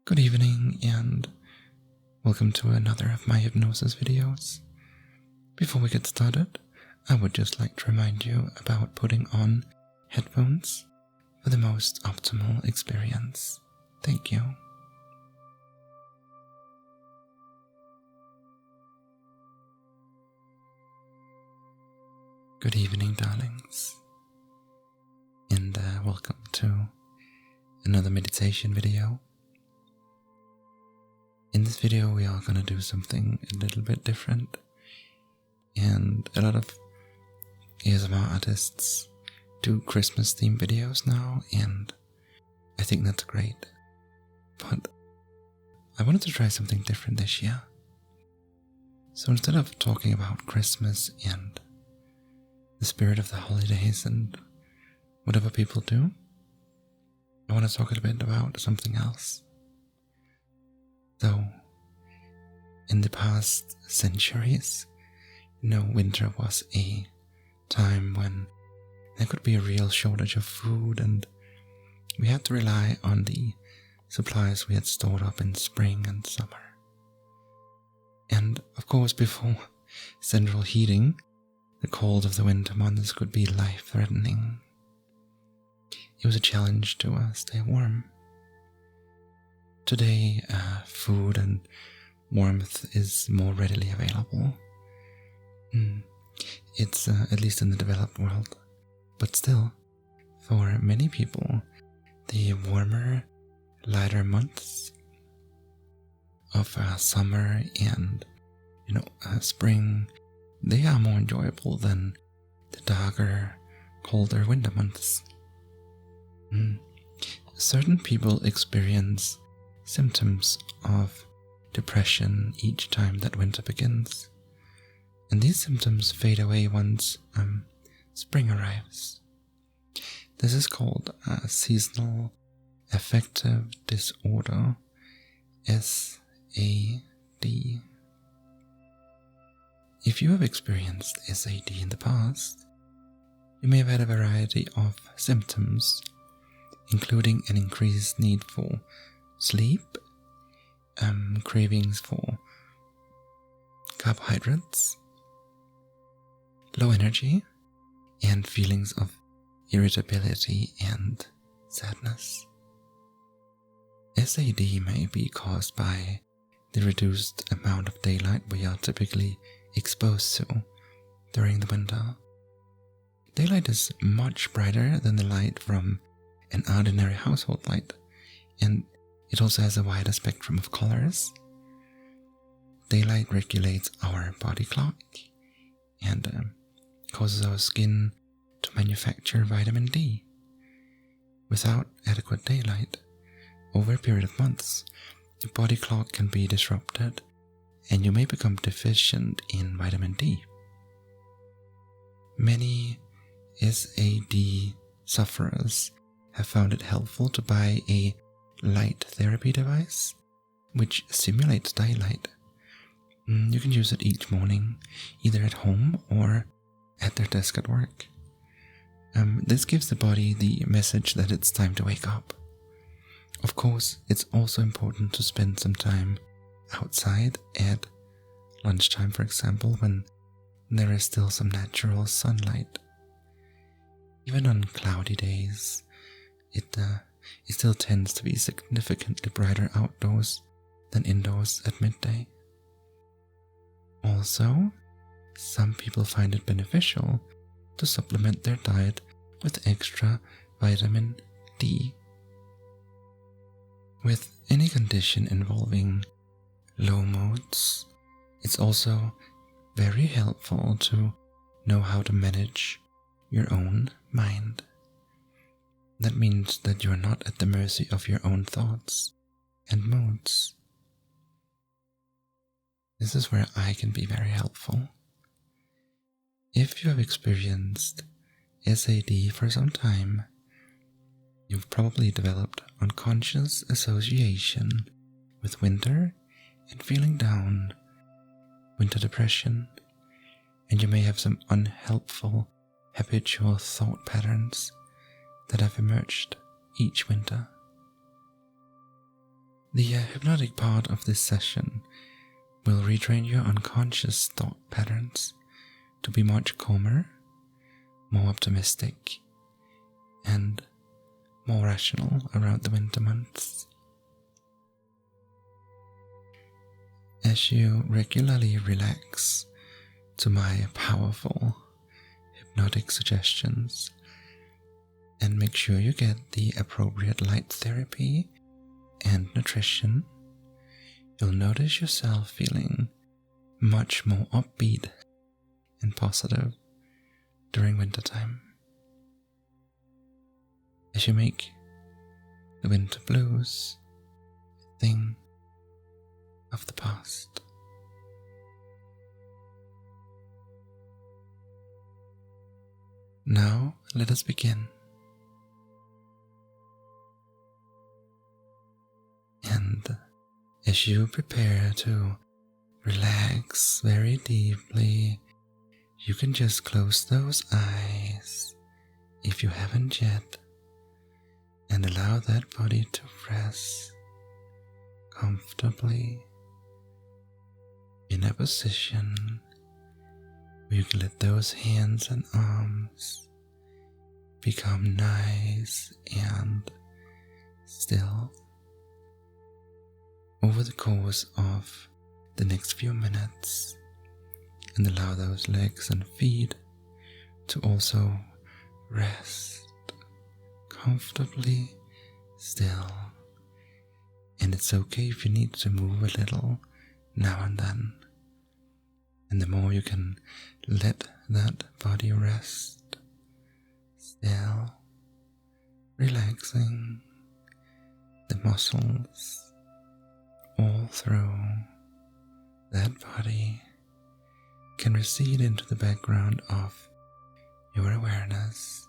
Good evening and welcome to another of my hypnosis videos. Before we get started, I would just like to remind you about putting on headphones for the most optimal experience. Thank you. Good evening, darlings, and welcome to another meditation video. In this video we are going to do something a little bit different, and a lot of ASMR artists do Christmas themed videos now, and I think that's great, but I wanted to try something different this year. So instead of talking about Christmas and the spirit of the holidays and whatever people do, I want to talk a little bit about something else. So, in the past centuries, winter was a time when there could be a real shortage of food, and we had to rely on the supplies we had stored up in spring and summer. And of course, before central heating, the cold of the winter months could be life-threatening. It was a challenge to stay warm. Today, food and warmth is more readily available. It's at least in the developed world. But still, for many people, the warmer, lighter months of summer and spring, they are more enjoyable than the darker, colder winter months. Certain people experience symptoms of depression each time that winter begins, and these symptoms fade away once spring arrives. This is called seasonal affective disorder, SAD. If you have experienced SAD in the past, you may have had a variety of symptoms, including an increased need for sleep, cravings for carbohydrates, low energy, and feelings of irritability and sadness. SAD may be caused by the reduced amount of daylight we are typically exposed to during the winter. Daylight is much brighter than the light from an ordinary household light, and it also has a wider spectrum of colors. Daylight regulates our body clock and causes our skin to manufacture vitamin D. Without adequate daylight, over a period of months, your body clock can be disrupted and you may become deficient in vitamin D. Many SAD sufferers have found it helpful to buy a light therapy device which simulates daylight. You can use it each morning, either at home or at their desk at work. This gives the body the message that it's time to wake up. Of course, it's also important to spend some time outside at lunchtime, for example, when there is still some natural sunlight. Even on cloudy days, it still tends to be significantly brighter outdoors than indoors at midday. Also, some people find it beneficial to supplement their diet with extra vitamin D. With any condition involving low moods, it's also very helpful to know how to manage your own mind. That means that you're not at the mercy of your own thoughts and moods. This is where I can be very helpful. If you have experienced SAD for some time, you've probably developed unconscious association with winter and feeling down, winter depression, and you may have some unhelpful habitual thought patterns that have emerged each winter. The hypnotic part of this session will retrain your unconscious thought patterns to be much calmer, more optimistic, and more rational around the winter months. As you regularly relax to my powerful hypnotic suggestions and make sure you get the appropriate light therapy and nutrition, you'll notice yourself feeling much more upbeat and positive during wintertime. As you make the winter blues a thing of the past. Now let us begin. And as you prepare to relax very deeply, you can just close those eyes if you haven't yet, and allow that body to rest comfortably in a position where you can let those hands and arms become nice and still. Over the course of the next few minutes, and allow those legs and feet to also rest comfortably still. And it's okay if you need to move a little now and then. And the more you can let that body rest still, relaxing the muscles all through that body, can recede into the background of your awareness,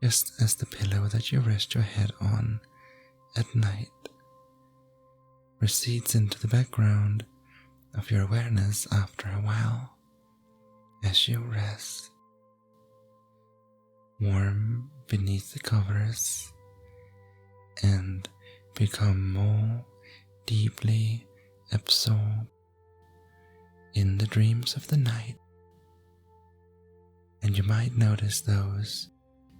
just as the pillow that you rest your head on at night recedes into the background of your awareness after a while, as you rest warm beneath the covers and become more deeply absorbed in the dreams of the night. And you might notice those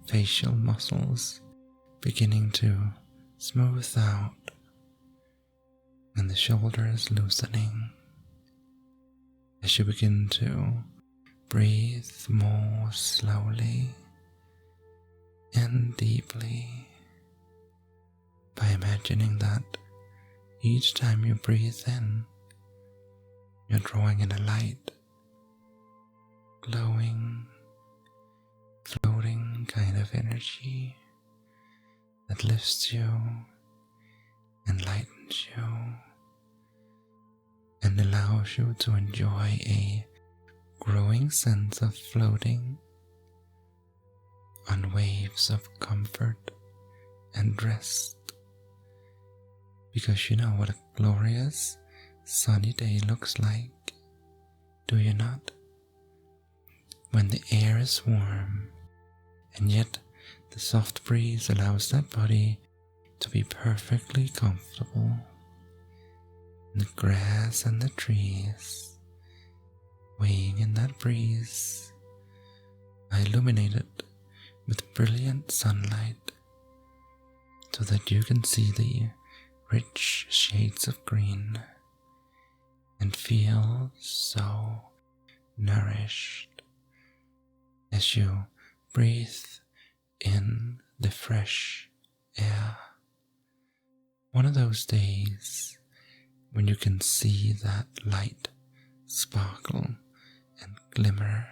facial muscles beginning to smooth out and the shoulders loosening as you begin to breathe more slowly and deeply, by imagining that each time you breathe in, you're drawing in a light, glowing, floating kind of energy that lifts you, enlightens you, and allows you to enjoy a growing sense of floating on waves of comfort and rest. Because you know what a glorious sunny day looks like, do you not? When the air is warm, and yet the soft breeze allows that body to be perfectly comfortable. And the grass and the trees, weighing in that breeze, are illuminated with brilliant sunlight, so that you can see the rich shades of green and feel so nourished as you breathe in the fresh air. One of those days when you can see that light sparkle and glimmer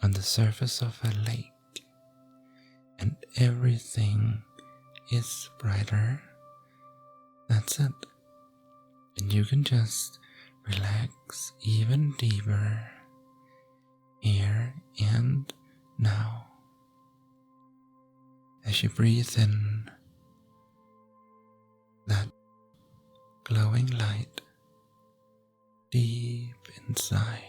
on the surface of a lake, and everything is brighter. That's it. And you can just relax even deeper here and now as you breathe in that glowing light deep inside.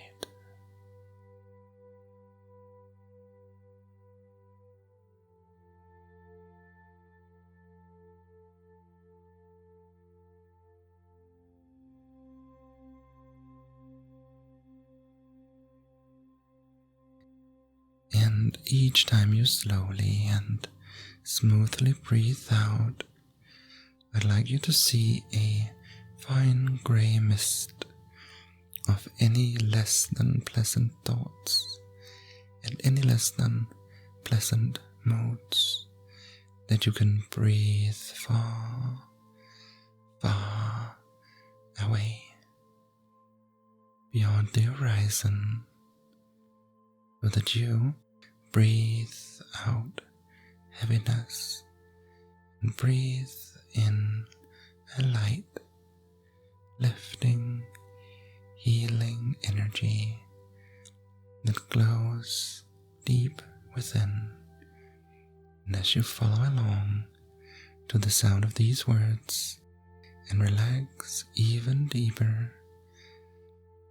And each time you slowly and smoothly breathe out, I'd like you to see a fine grey mist of any less than pleasant thoughts and any less than pleasant moods that you can breathe far, far away beyond the horizon, so that you breathe out heaviness and breathe in a light, lifting, healing energy that glows deep within. And as you follow along to the sound of these words and relax even deeper,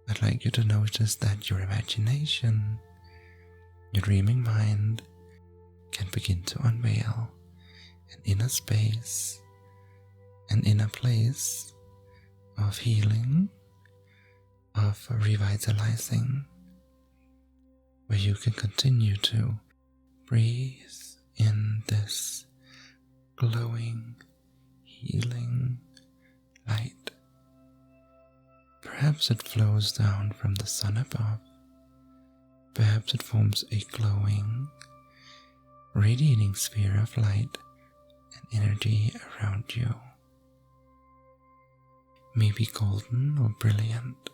I'd like you to notice that your imagination, your dreaming mind, can begin to unveil an inner space, an inner place of healing, of revitalizing, where you can continue to breathe in this glowing, healing light. Perhaps it flows down from the sun above. Perhaps it forms a glowing, radiating sphere of light and energy around you. Maybe golden or brilliant,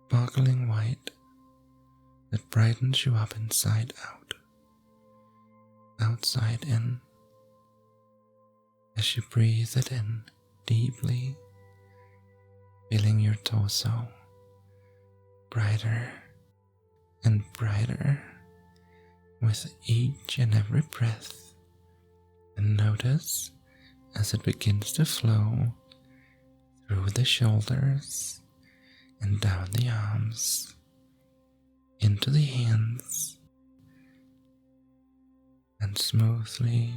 sparkling white that brightens you up inside out, outside in. As you breathe it in deeply, filling your torso brighter and brighter with each and every breath, and notice as it begins to flow through the shoulders and down the arms, into the hands, and smoothly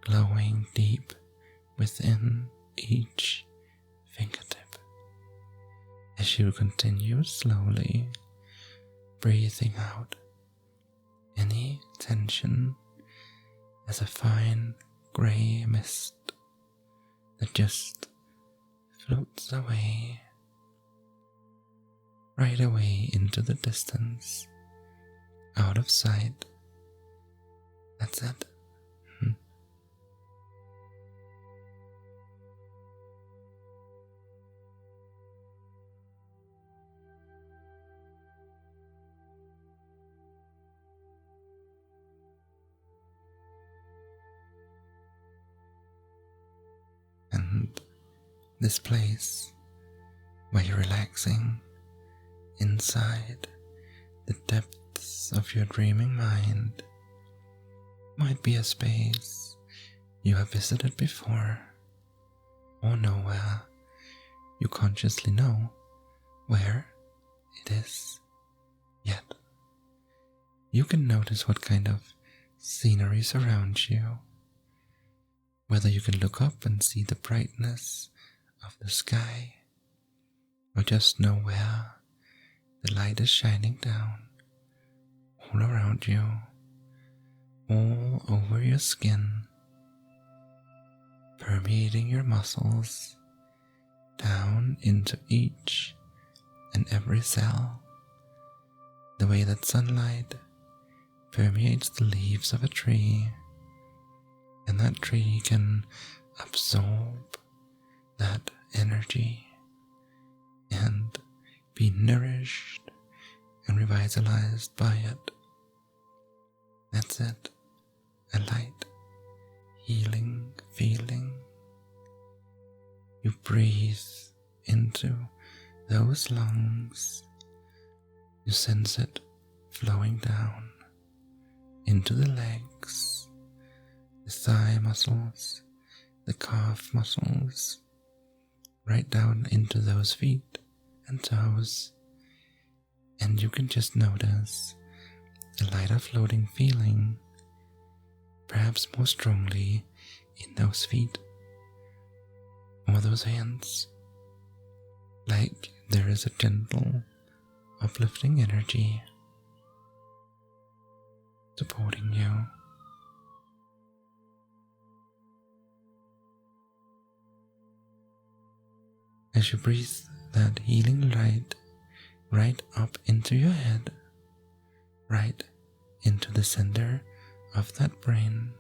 glowing deep within each fingertip. As you continue slowly breathing out any tension as a fine grey mist that just floats away, right away into the distance, out of sight. That's it. And this place where you're relaxing inside the depths of your dreaming mind might be a space you have visited before, or nowhere you consciously know where it is yet. You can notice what kind of scenery surrounds you, whether you can look up and see the brightness of the sky, or just know where the light is shining down all around you, all over your skin, permeating your muscles down into each and every cell, the way that sunlight permeates the leaves of a tree, and that tree can absorb that energy and be nourished and revitalized by it. That's it, a light, healing feeling. You breathe into those lungs, you sense it flowing down into the legs, the thigh muscles, the calf muscles, right down into those feet and toes, and you can just notice a lighter floating feeling, perhaps more strongly in those feet or those hands, like there is a gentle, uplifting energy. supporting you. As you breathe that healing light right up into your head, right into the center of that brain.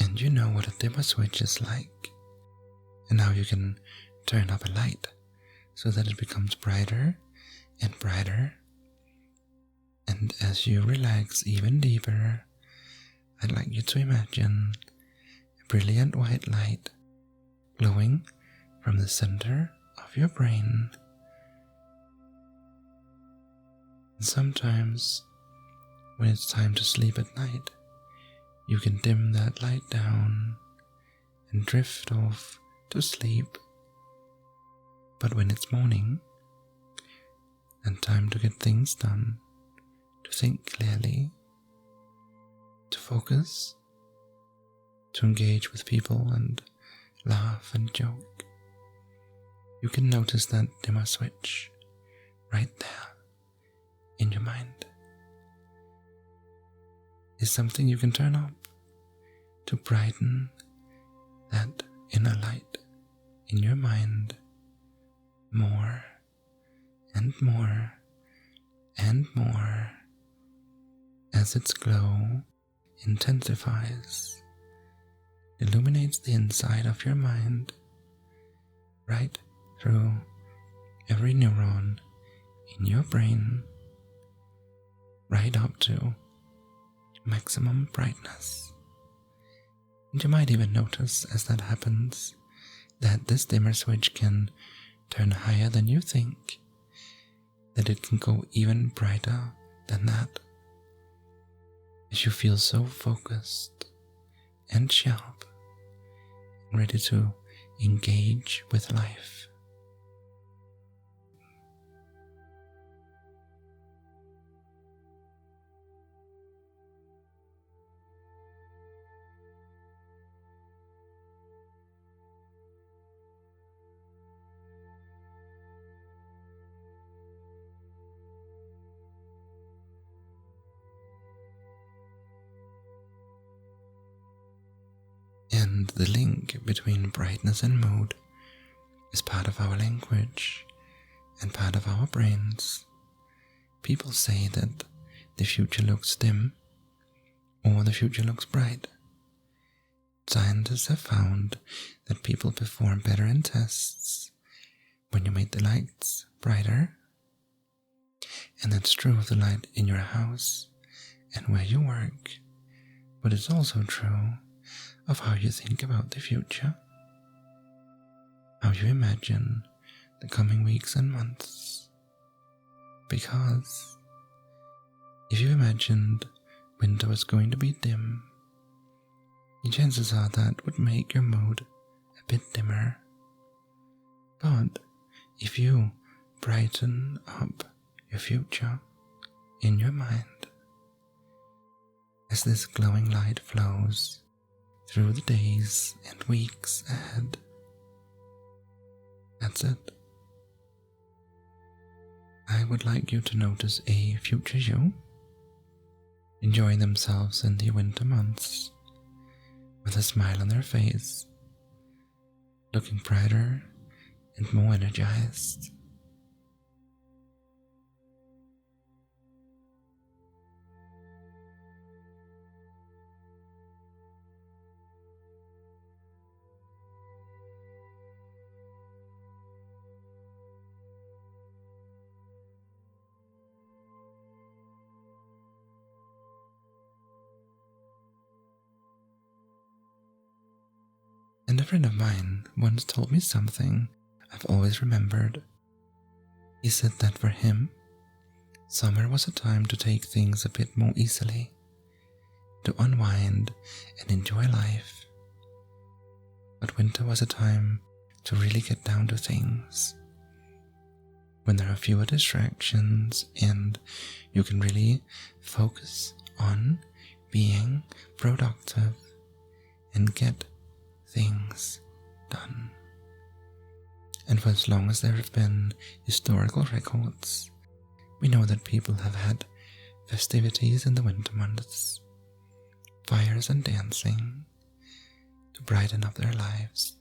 And you know what a dimmer switch is like, and how you can turn up a light so that it becomes brighter and brighter. And as you relax even deeper, I'd like you to imagine a brilliant white light glowing from the center of your brain. And sometimes, when it's time to sleep at night, you can dim that light down and drift off to sleep. But when it's morning and time to get things done, to think clearly, to focus, to engage with people and laugh and joke, you can notice that dimmer switch right there in your mind. Is something you can turn up to brighten that inner light in your mind more and more and more as its glow intensifies, illuminates the inside of your mind right through every neuron in your brain, right up to maximum brightness. And you might even notice as that happens that this dimmer switch can turn higher than you think, that it can go even brighter than that, as you feel so focused and sharp and ready to engage with life. And the link between brightness and mood is part of our language and part of our brains. People say that the future looks dim or the future looks bright. Scientists have found that people perform better in tests when you make the lights brighter. And that's true of the light in your house and where you work, but it's also true of how you think about the future, how you imagine the coming weeks and months. Because if you imagined winter was going to be dim, the chances are that would make your mood a bit dimmer. But if you brighten up your future in your mind, as this glowing light flows through the days and weeks ahead, that's it. I would like you to notice a future you enjoying themselves in the winter months with a smile on their face, looking brighter and more energized. And a friend of mine once told me something I've always remembered. He said that for him, summer was a time to take things a bit more easily, to unwind and enjoy life. But winter was a time to really get down to things. When there are fewer distractions and you can really focus on being productive and get things done. And for as long as there have been historical records, we know that people have had festivities in the winter months, fires and dancing to brighten up their lives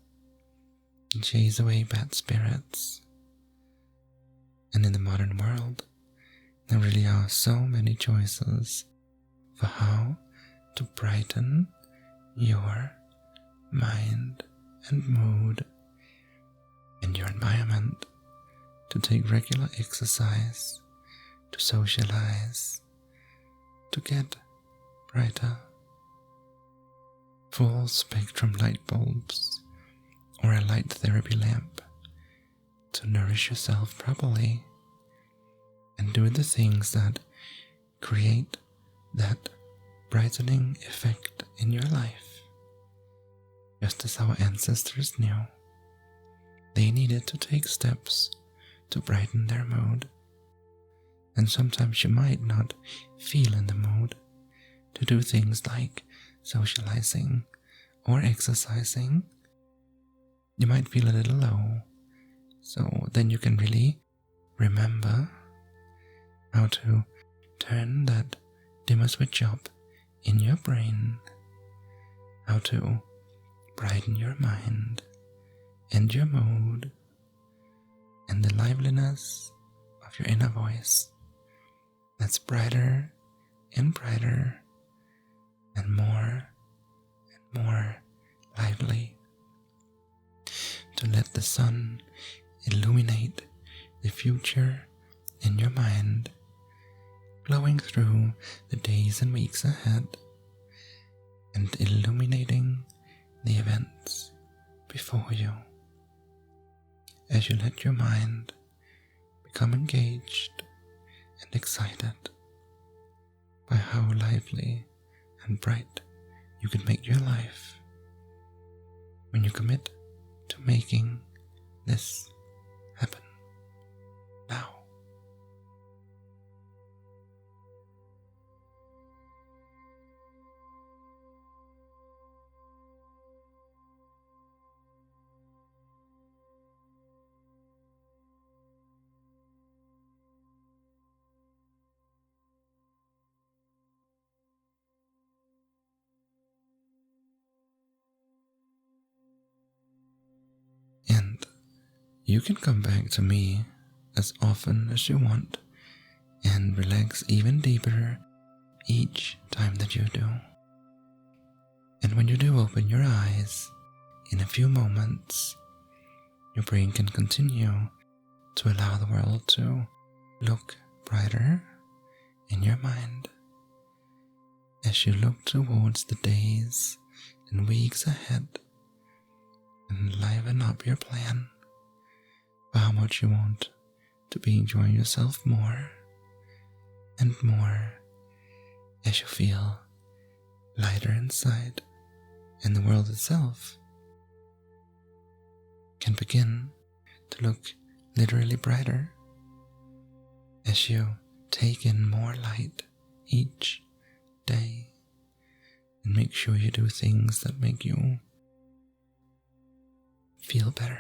and chase away bad spirits. And in the modern world, there really are so many choices for how to brighten your mind and mood and your environment, to take regular exercise, to socialize, to get brighter. Full spectrum light bulbs or a light therapy lamp to nourish yourself properly and do the things that create that brightening effect in your life. Just as our ancestors knew, they needed to take steps to brighten their mood. And sometimes you might not feel in the mood to do things like socializing or exercising. You might feel a little low, so then you can really remember how to turn that dimmer switch up in your brain, how to brighten your mind and your mood and the liveliness of your inner voice that's brighter and brighter and more lively, to let the sun illuminate the future in your mind, glowing through the days and weeks ahead and illuminating the events before you. As you let your mind become engaged and excited by how lively and bright you can make your life when you commit to making this happen now. And you can come back to me as often as you want and relax even deeper each time that you do. And when you do open your eyes, in a few moments, your brain can continue to allow the world to look brighter in your mind as you look towards the days and weeks ahead and liven up your plan for how much you want to be enjoying yourself more and more as you feel lighter inside, and the world itself can begin to look literally brighter as you take in more light each day and make sure you do things that make you feel better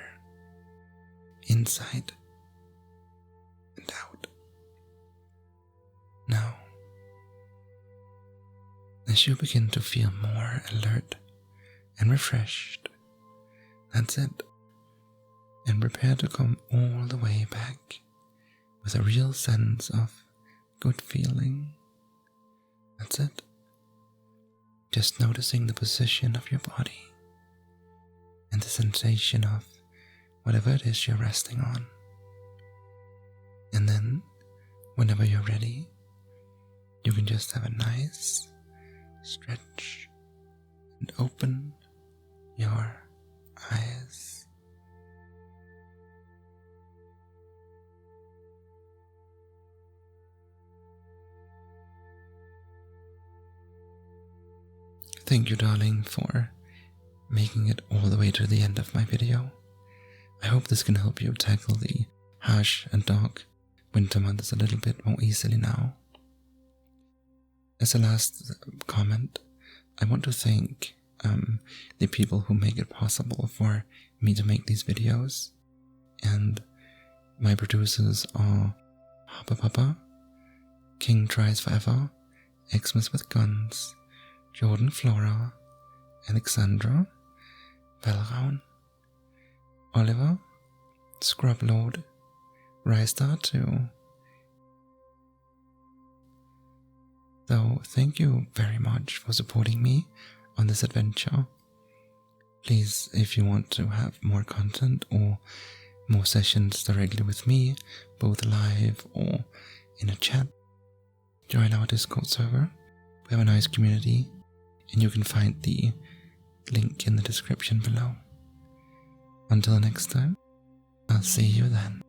inside and out. Now, as you begin to feel more alert and refreshed, that's it, and prepare to come all the way back with a real sense of good feeling. That's it. Just noticing the position of your body and the sensation of whatever it is you're resting on. And then, whenever you're ready, you can just have a nice stretch and open your eyes. Thank you, darling, for making it all the way to the end of my video. I hope this can help you tackle the harsh and dark winter months a little bit more easily now. As a last comment, I want to thank the people who make it possible for me to make these videos, and my producers are Harper Papa, King Tries Forever, Xmas with Guns, Jordan Flora, Alexandra, Valraun, Oliver, Scrublord, Rystar 2. So thank you very much for supporting me on this adventure. Please, if you want to have more content or more sessions directly with me, both live or in a chat, join our Discord server. We have a nice community, and you can find the link in the description below. Until next time, I'll see you then.